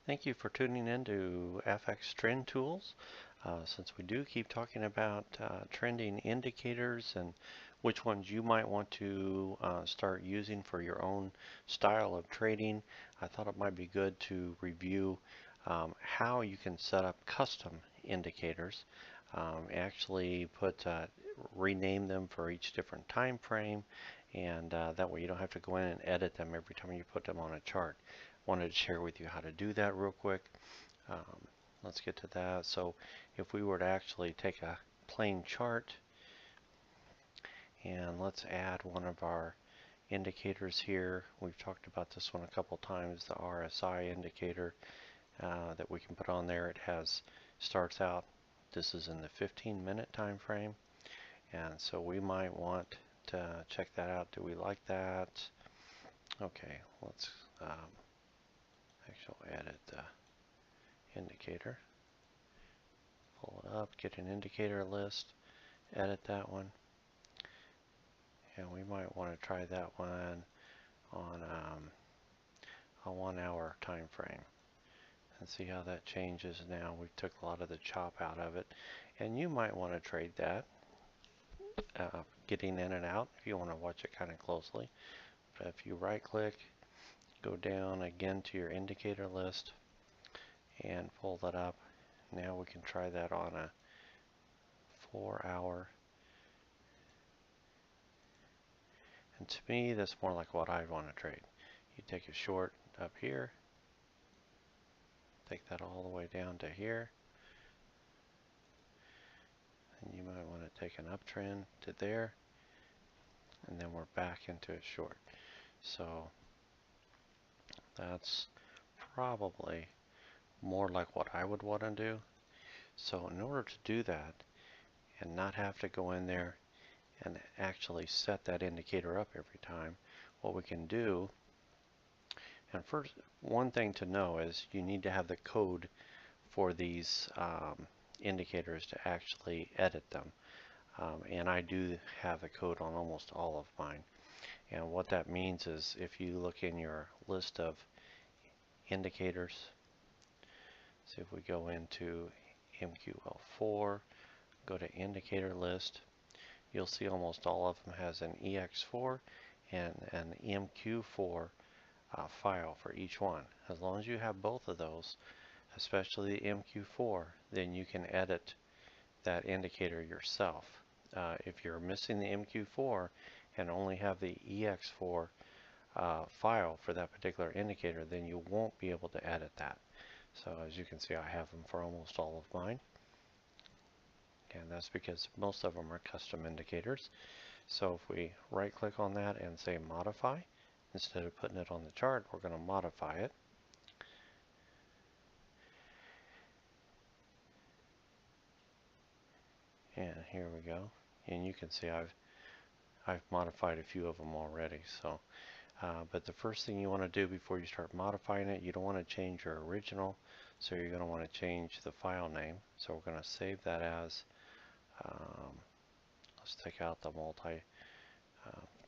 Thank you for tuning in to FX Trend Tools. Since we do keep talking about trending indicators and which ones you might want to start using for your own style of trading, I thought it might be good to review how you can set up custom indicators. Actually rename them for each different time frame, and that way you don't have to go in and edit them every time you put them on a chart. Wanted to share with you how to do that real quick. Um, let's get to that. So if we were to actually take a plain chart and let's add one of our indicators here. We've talked about this one a couple times, the RSI indicator that we can put on there. It starts out, this is in the 15-minute time frame, and so we might want to check that out. Do we like that? Okay, let's actually edit the indicator. Pull it up, get an indicator list, edit that one. And we might want to try that one on a 1 hour time frame and see how that changes now. We took a lot of the chop out of it. And you might want to trade that, getting in and out if you want to watch it kind of closely. But if you right click, go down again to your indicator list and pull that up. Now we can try that on a 4 hour. And to me, that's more like what I want to trade. You take a short up here, take that all the way down to here, and you might want to take an uptrend to there, and then we're back into a short. So that's probably more like what I would want to do. So in order to do that and not have to go in there and actually set that indicator up every time, what we can do, and first, one thing to know is you need to have the code for these indicators to actually edit them. And I do have the code on almost all of mine. And what that means is if you look in your list of indicators, so if we go into MQL4, go to indicator list, you'll see almost all of them has an EX4 and an MQ4 file for each one. As long as you have both of those, especially the MQ4, then you can edit that indicator yourself. If you're missing the MQ4 and only have the EX4 file for that particular indicator, then you won't be able to edit that. So as you can see, I have them for almost all of mine. And that's because most of them are custom indicators. So if we right click on that and say modify, instead of putting it on the chart, we're going to modify it. And here we go. And you can see I've modified a few of them already. So, but the first thing you want to do before you start modifying it, you don't want to change your original. So you're going to want to change the file name. So we're going to save that as, let's take out the multi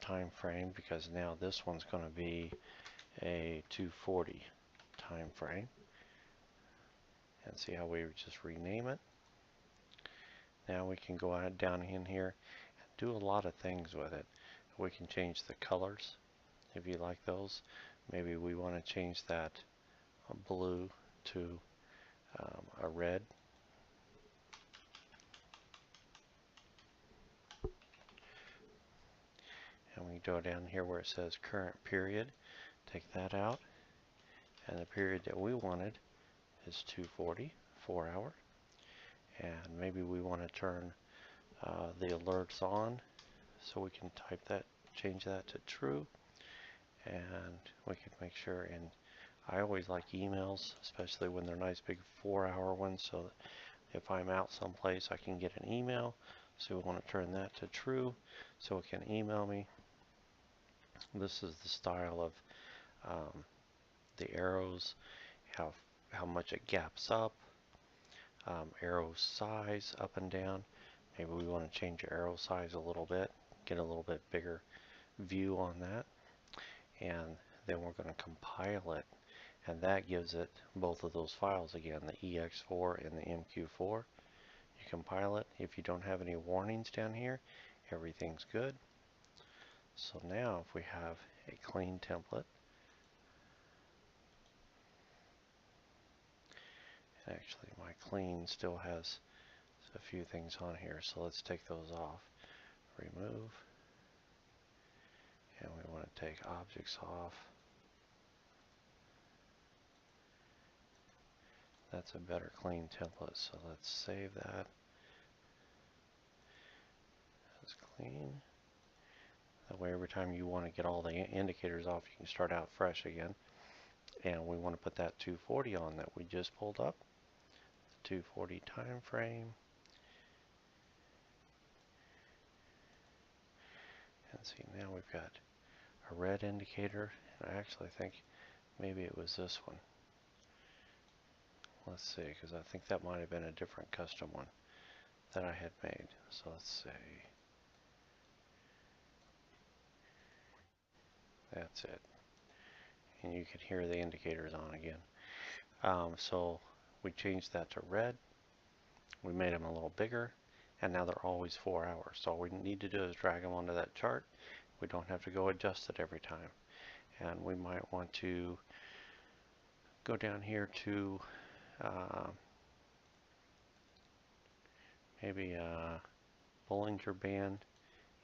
time frame, because now this one's going to be a 240 time frame. And see how we just rename it. Now we can go out down in here and do a lot of things with it. We can change the colors if you like those. Maybe we want to change that blue to a red. And we go down here where it says current period, take that out, and the period that we wanted is 240, 4 hour. And maybe we want to turn the alerts on, so we can type that, change that to true, and we can make sure. And I always like emails, especially when they're nice big 4 hour ones, so that if I'm out someplace I can get an email. So we want to turn that to true so it can email me. This is the style of the arrows, how much it gaps up, arrow size up and down. Maybe we want to change the arrow size a little bit, get a little bit bigger view on that. And then we're going to compile it and that gives it both of those files again, the EX4 and the MQ4. You compile it. If you don't have any warnings down here, everything's good. So now if we have a clean template, actually my clean still has a few things on here, so let's take those off. Remove, and we want to take objects off. That's a better clean template, so let's save that. That's clean. That way every time you want to get all the indicators off, you can start out fresh again. And we want to put that 240 on that we just pulled up. The 240 time frame. And see, now we've got a red indicator. And I actually think maybe it was this one. Let's see, because I think that might have been a different custom one that I had made. So let's see. That's it. And you can hear the indicators on again. So we changed that to red. We made them a little bigger, and now they're always 4 hours. So all we need to do is drag them onto that chart. We don't have to go adjust it every time. And we might want to go down here to maybe a Bollinger Band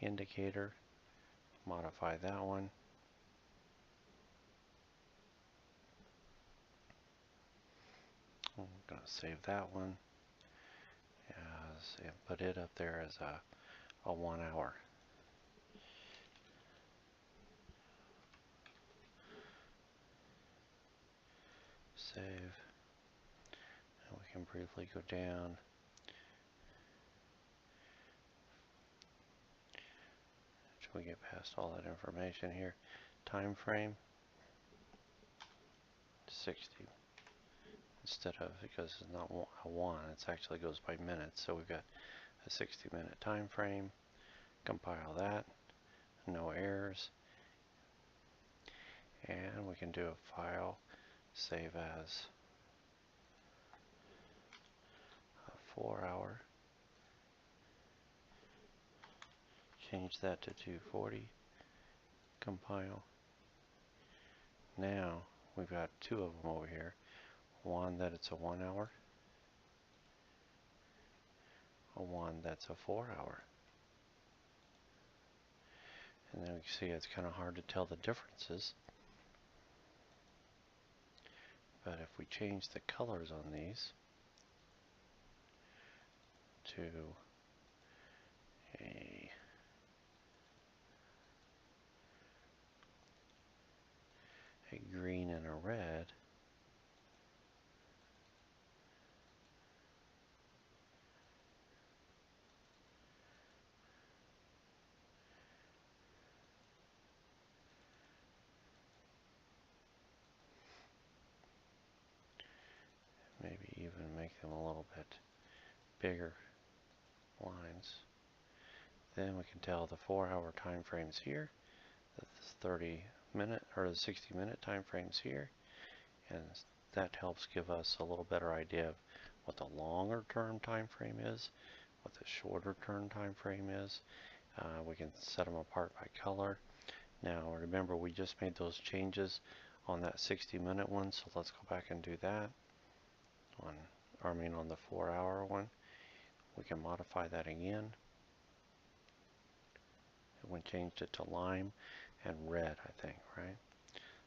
indicator. Modify that one. I'm going to save that one and put it up there as a 1 hour. Save. And we can briefly go down. Should we get past all that information here? Time frame 60. Instead of, because it's not a 1, it actually goes by minutes. So we've got a 60-minute time frame. Compile that. No errors. And we can do a file, save as a 4 hour. Change that to 240. Compile. Now we've got two of them over here. One that it's a 1 hour. A one that's a 4 hour. And then we can see it's kind of hard to tell the differences. But if we change the colors on these to a green and a red, maybe even make them a little bit bigger lines. Then we can tell the 4 hour time frames here, the 30-minute or the 60-minute time frames here, and that helps give us a little better idea of what the longer term time frame is, what the shorter term time frame is. We can set them apart by color. Now remember, we just made those changes on that 60-minute one, so let's go back and do that. On the 4 hour one, we can modify that again. We changed it to lime and red, I think, right?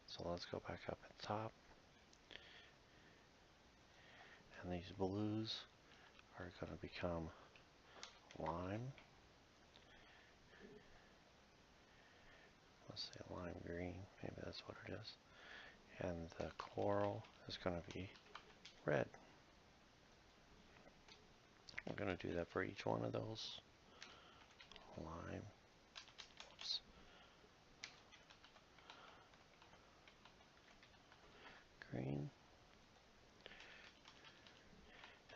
So let's go back up at the top. And these blues are going to become lime. Let's say lime green, maybe that's what it is. And the coral is going to be red. I'm going to do that for each one of those. Lime. Oops. Green.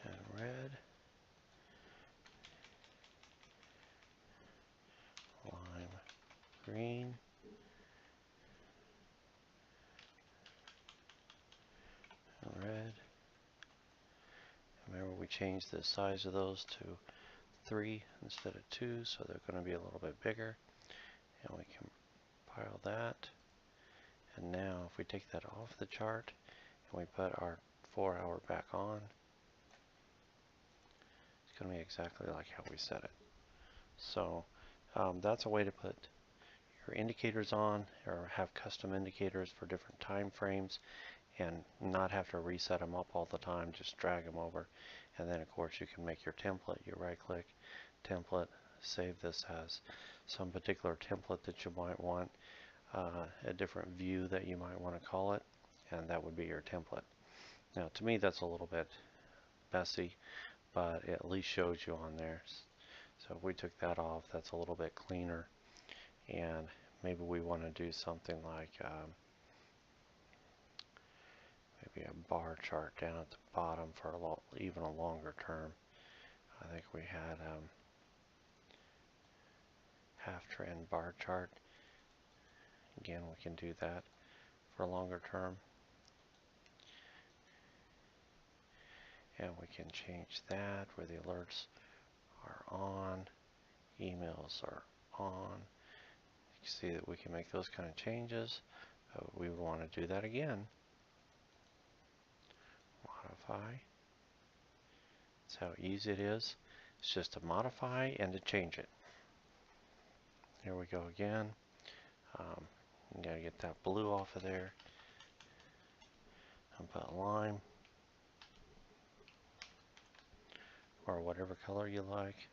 And red. Lime. Green. we change the size of those to 3 instead of 2, so they're going to be a little bit bigger. And we can compile that. And now if we take that off the chart and we put our 4-hour back on, it's going to be exactly like how we set it. So that's a way to put your indicators on, or have custom indicators for different time frames, and not have to reset them up all the time. Just drag them over, and then of course you can make your template. You right click, template, save this as some particular template that you might want, a different view that you might want to call it, and that would be your template. Now to me that's a little bit messy, but it at least shows you on there. So if we took that off, that's a little bit cleaner, and maybe we want to do something like maybe a bar chart down at the bottom for even a longer term. I think we had half trend bar chart. Again, we can do that for a longer term. And we can change that where the alerts are on, emails are on. You can see that we can make those kind of changes. We would want to do that again. Modify. That's how easy it is. It's just to modify and to change it. Here we go again. You gotta get that blue off of there. And put lime, or whatever color you like,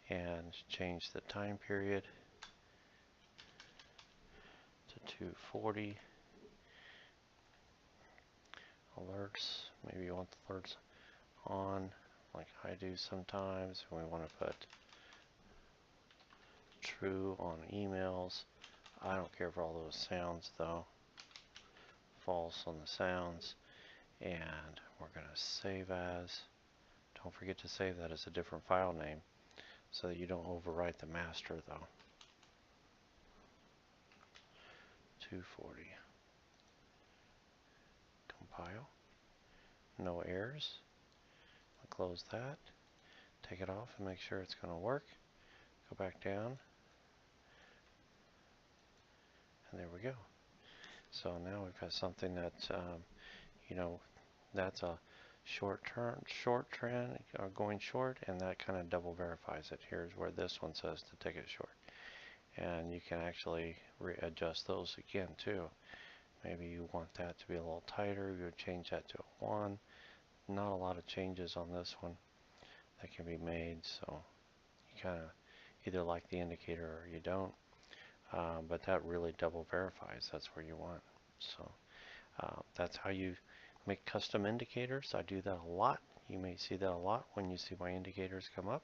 and change the time period to 240. Alerts, maybe you want the alerts on, like I do sometimes. We want to put true on emails. I don't care for all those sounds though. False on the sounds. And we're going to save as. Don't forget to save that as a different file name so that you don't overwrite the master though. 240. Compile. No errors. I'll close that. Take it off and make sure it's going to work. Go back down. And there we go. So now we've got something that's, you know, that's a short trend, going short, and that kind of double verifies it. Here's where this one says to take it short. And you can actually readjust those again too. Maybe you want that to be a little tighter, you would change that to a 1. Not a lot of changes on this one that can be made, so you kind of either like the indicator or you don't. But that really double verifies. That's where you want. So that's how you make custom indicators. I do that a lot. You may see that a lot when you see my indicators come up.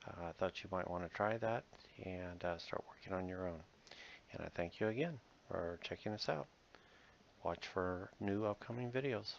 I thought you might want to try that and start working on your own. And I thank you again for checking us out. Watch for new upcoming videos.